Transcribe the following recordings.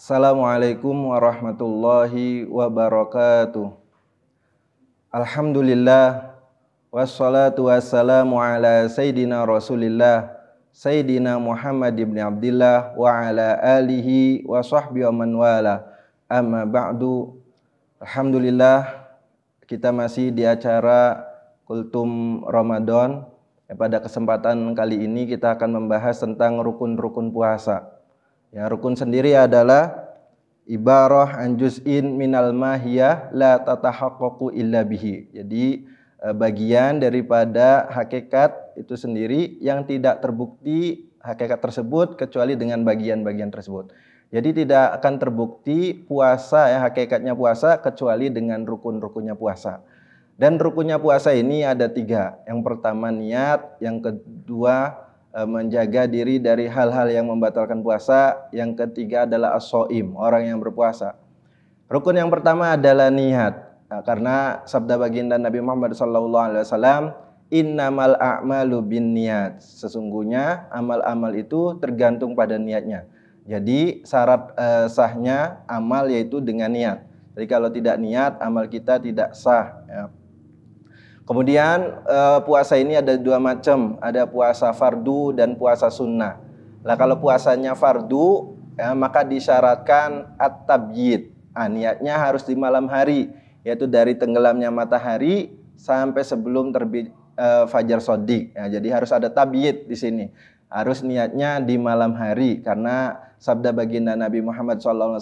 Assalamualaikum warahmatullahi wabarakatuh. Alhamdulillah wassalatu wassalamu ala sayyidina Rasulillah Sayyidina Muhammad ibn Abdillah wa ala alihi wa sahbihi wa man wala. Amma ba'du. Alhamdulillah, kita masih di acara Kultum Ramadan. Pada kesempatan kali ini kita akan membahas tentang rukun-rukun puasa. Ya, rukun sendiri adalah ibarah an juz'in minal mahiyah la tatahaqqaqu illa bihi. Jadi bagian daripada hakikat itu sendiri yang tidak terbukti hakikat tersebut kecuali dengan bagian-bagian tersebut. Jadi tidak akan terbukti puasa, ya, hakikatnya puasa kecuali dengan rukun-rukunnya puasa. Dan rukunnya puasa ini ada 3. Yang pertama niat, yang kedua menjaga diri dari hal-hal yang membatalkan puasa, yang ketiga adalah as-shaim, orang yang berpuasa. Rukun yang pertama adalah niat. Nah, karena sabda baginda Nabi Muhammad SAW, innamal a'malu binniyat. Sesungguhnya amal-amal itu tergantung pada niatnya. Jadi syarat sahnya amal yaitu dengan niat. Jadi kalau tidak niat, amal kita tidak sah, ya. Kemudian puasa ini ada 2 macam, ada puasa fardu dan puasa sunnah. Nah, kalau puasanya fardu, ya, maka disyaratkan at-tabyid. Niatnya harus di malam hari, yaitu dari tenggelamnya matahari sampai sebelum terbit fajar shadiq. Ya, jadi harus ada tabyid di sini. Harus niatnya di malam hari karena sabda baginda Nabi Muhammad SAW,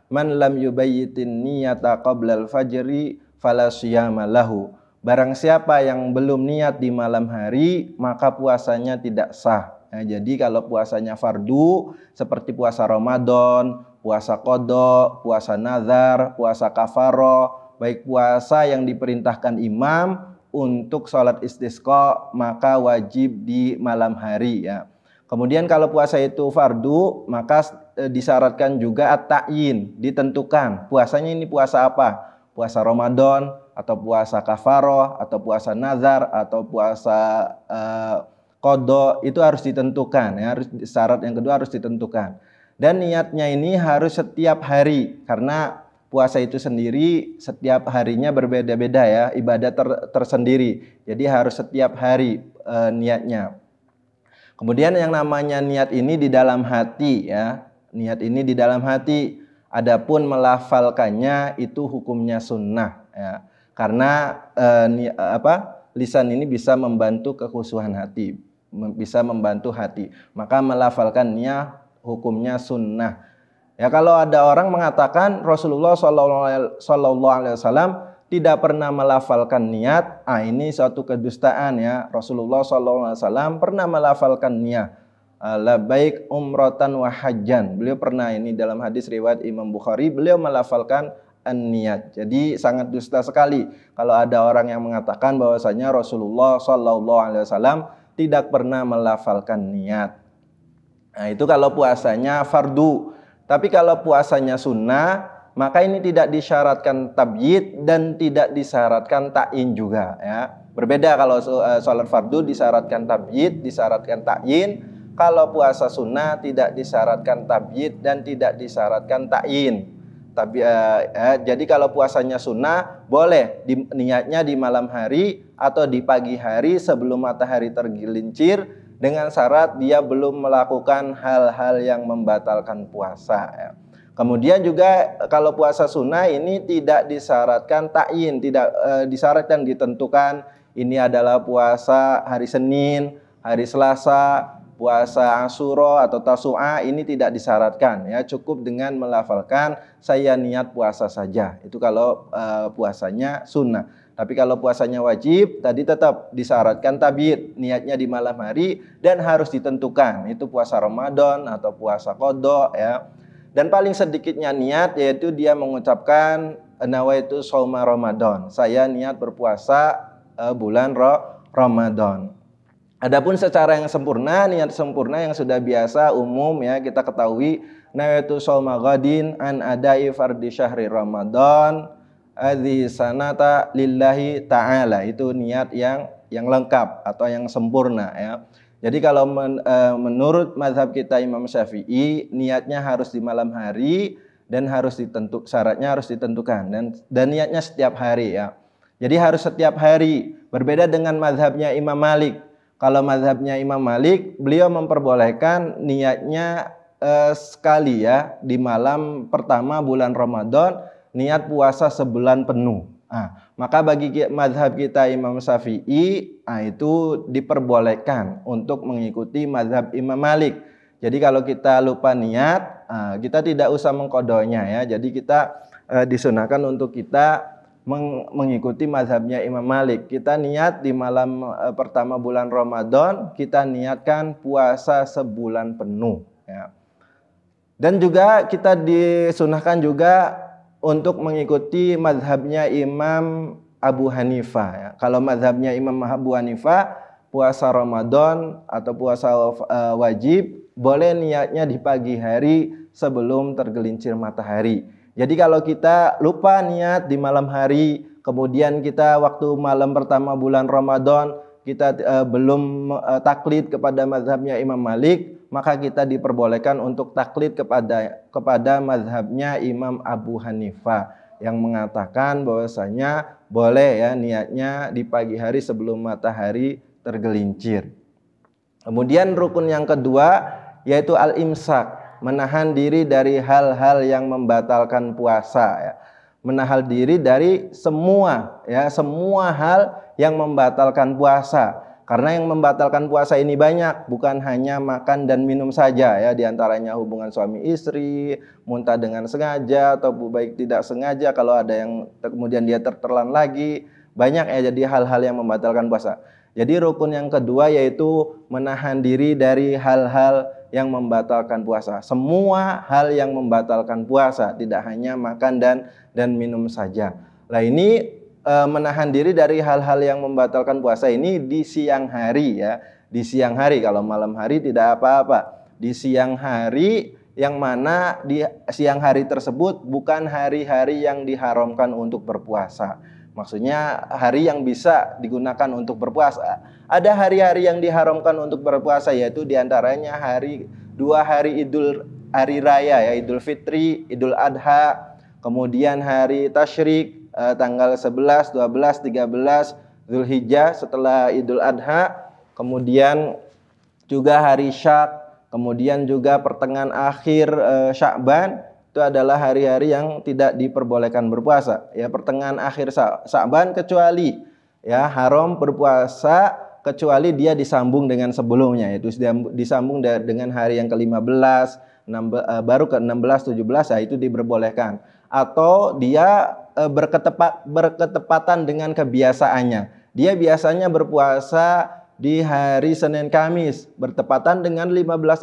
man lam yubayyitin niyata qablal fajri fala siyama lahu. Barang siapa yang belum niat di malam hari, maka puasanya tidak sah. Nah, jadi kalau puasanya fardu, seperti puasa Ramadan, puasa qadha, puasa nazar, puasa kafaroh, baik puasa yang diperintahkan imam untuk sholat istisqa, maka wajib di malam hari, ya. Kemudian kalau puasa itu fardu, maka disyaratkan juga at-ta'yin, ditentukan. Puasanya ini puasa apa? Puasa Ramadan, atau puasa kafaroh, atau puasa nazar, atau puasa qadha, itu harus ditentukan, ya. Syarat yang kedua harus ditentukan. Dan niatnya ini harus setiap hari, karena puasa itu sendiri setiap harinya berbeda-beda, ya, ibadah tersendiri. Jadi harus setiap hari niatnya. Kemudian yang namanya niat ini di dalam hati, ya. Niat ini di dalam hati. Adapun melafalkannya itu hukumnya sunnah, ya. Karena lisan ini bisa membantu kekhusyuan hati, bisa membantu hati. Maka melafalkannya hukumnya sunnah. Ya, kalau ada orang mengatakan Rasulullah SAW tidak pernah melafalkan niat, ini suatu kedustaan, ya. Rasulullah SAW pernah melafalkan niat. Labaik umratan wa hajjan. Beliau pernah, ini dalam hadis riwayat Imam Bukhari, beliau melafalkan an-niat. Jadi sangat dusta sekali kalau ada orang yang mengatakan bahwasanya Rasulullah SAW tidak pernah melafalkan niat. Nah, itu kalau puasanya fardu. Tapi kalau puasanya sunnah, maka ini tidak disyaratkan tabyid dan tidak disyaratkan ta'yin juga, ya. Berbeda, kalau sholat fardu disyaratkan tabyid, disyaratkan ta'yin. Kalau puasa sunnah tidak disyaratkan tabyid dan tidak disyaratkan ta'yin. Jadi kalau puasanya sunnah boleh niatnya di malam hari atau di pagi hari sebelum matahari tergelincir, dengan syarat dia belum melakukan hal-hal yang membatalkan puasa, ya. Kemudian juga kalau puasa sunnah ini tidak disyaratkan ta'yin, tidak disyaratkan ditentukan ini adalah puasa hari Senin, hari Selasa, puasa Asyura atau Tasu'a, ini tidak disyaratkan, ya. Cukup dengan melafalkan saya niat puasa saja. Itu kalau puasanya sunnah. Tapi kalau puasanya wajib, tadi tetap disyaratkan tabyid, niatnya di malam hari dan harus ditentukan. Itu puasa Ramadan atau puasa qadha, ya. Dan paling sedikitnya niat yaitu dia mengucapkan nawaitu shauma Ramadan. Saya niat berpuasa bulan Ramadan. Adapun secara yang sempurna, niat sempurna yang sudah biasa umum, ya, kita ketahui nawaitu shauma ghadin an adai fardhi syahri Ramadan adzi sanata lillahi ta'ala. Itu niat yang lengkap atau yang sempurna, ya. Jadi kalau menurut mazhab kita Imam Syafi'i, niatnya harus di malam hari dan syaratnya harus ditentukan dan niatnya setiap hari ya. Jadi harus setiap hari. Berbeda dengan mazhabnya Imam Malik. Kalau mazhabnya Imam Malik, beliau memperbolehkan niatnya sekali ya, di malam pertama bulan Ramadan, niat puasa sebulan penuh. Maka bagi mazhab kita Imam Syafi'i, itu diperbolehkan untuk mengikuti mazhab Imam Malik. Jadi kalau kita lupa niat, kita tidak usah mengkodonya ya. Jadi kita disunahkan untuk kita mengikuti mazhabnya Imam Malik. Kita niat di malam pertama bulan Ramadan, kita niatkan puasa sebulan penuh ya. Dan juga kita disunahkan juga untuk mengikuti mazhabnya Imam Abu Hanifah ya. Kalau mazhabnya Imam Abu Hanifah, puasa Ramadan atau puasa wajib boleh niatnya di pagi hari sebelum tergelincir matahari. Jadi kalau kita lupa niat di malam hari, kemudian kita waktu malam pertama bulan Ramadan kita belum taklid kepada mazhabnya Imam Malik, maka kita diperbolehkan untuk taklid kepada mazhabnya Imam Abu Hanifah yang mengatakan bahwasanya boleh ya niatnya di pagi hari sebelum matahari tergelincir. Kemudian rukun yang kedua yaitu al-imsak, menahan diri dari hal-hal yang membatalkan puasa ya. Menahan diri dari semua hal yang membatalkan puasa. Karena yang membatalkan puasa ini banyak, bukan hanya makan dan minum saja ya, diantaranya hubungan suami istri, muntah dengan sengaja atau baik tidak sengaja, kalau ada yang kemudian dia tertelan lagi, banyak ya, jadi hal-hal yang membatalkan puasa. Jadi rukun yang kedua yaitu menahan diri dari hal-hal yang membatalkan puasa. Semua hal yang membatalkan puasa, tidak hanya makan dan minum saja. Nah ini menahan diri dari hal-hal yang membatalkan puasa ini di siang hari ya. Di siang hari, kalau malam hari tidak apa-apa. Di siang hari, yang mana di siang hari tersebut bukan hari-hari yang diharamkan untuk berpuasa. Maksudnya hari yang bisa digunakan untuk berpuasa. Ada hari-hari yang diharamkan untuk berpuasa, yaitu diantaranya dua hari hari raya ya, Idul Fitri, Idul Adha, kemudian hari Tasyrik tanggal 11, 12, 13 Zulhijjah setelah Idul Adha, kemudian juga hari Syak, kemudian juga pertengahan akhir Sya'ban. Itu adalah hari-hari yang tidak diperbolehkan berpuasa ya. Pertengahan akhir Sya'ban kecuali ya haram berpuasa kecuali dia disambung dengan sebelumnya, yaitu disambung dengan hari yang ke-15 baru ke-16 17 ya, itu diperbolehkan. Atau dia berketepatan dengan kebiasaannya. Dia biasanya berpuasa di hari Senin Kamis bertepatan dengan 15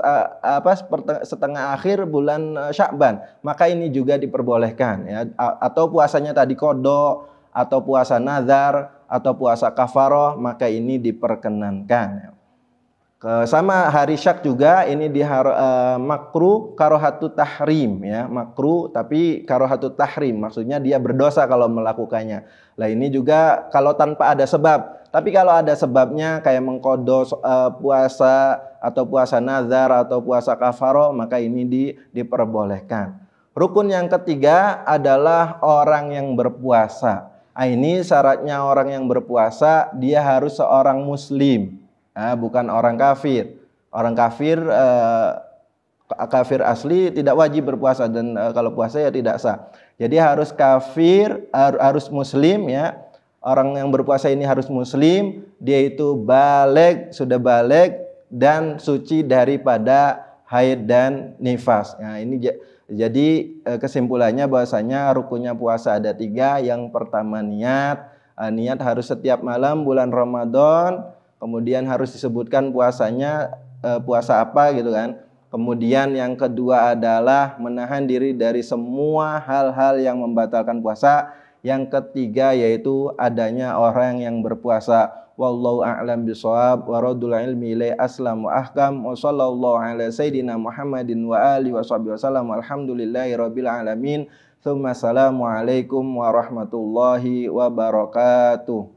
setengah akhir bulan Sya'ban, maka ini juga diperbolehkan ya. Atau puasanya tadi qada atau puasa nazar atau puasa kafaroh, maka ini diperkenankan. Sama hari Syak juga ini makruh karohatu tahrim ya, makruh tapi karohatu tahrim, maksudnya dia berdosa kalau melakukannya. Lah ini juga kalau tanpa ada sebab. Tapi kalau ada sebabnya kayak mengkodo puasa atau puasa nazar atau puasa kafaroh, maka ini diperbolehkan. Rukun yang ketiga adalah orang yang berpuasa. Ini syaratnya orang yang berpuasa dia harus seorang muslim, bukan orang kafir. Orang kafir kafir asli tidak wajib berpuasa, dan kalau puasa ya tidak sah. Jadi harus kafir, harus muslim ya. Orang yang berpuasa ini harus muslim, dia itu sudah baligh dan suci daripada haid dan nifas. Nah, ini jadi kesimpulannya bahwasanya rukunnya puasa ada 3. Yang pertama niat harus setiap malam bulan Ramadan, kemudian harus disebutkan puasanya puasa apa gitu kan. Kemudian yang kedua adalah menahan diri dari semua hal-hal yang membatalkan puasa. Yang ketiga yaitu adanya orang yang berpuasa. Wallahu a'lam bishawab wa radul ilmi ilai aslam wa ahkam wa sallallahu ala sayyidina Muhammadin wa alihi wa sahbihi wasallam alhamdulillahi rabbil alamin. Tsumma assalamu alaikum warahmatullahi wabarakatuh.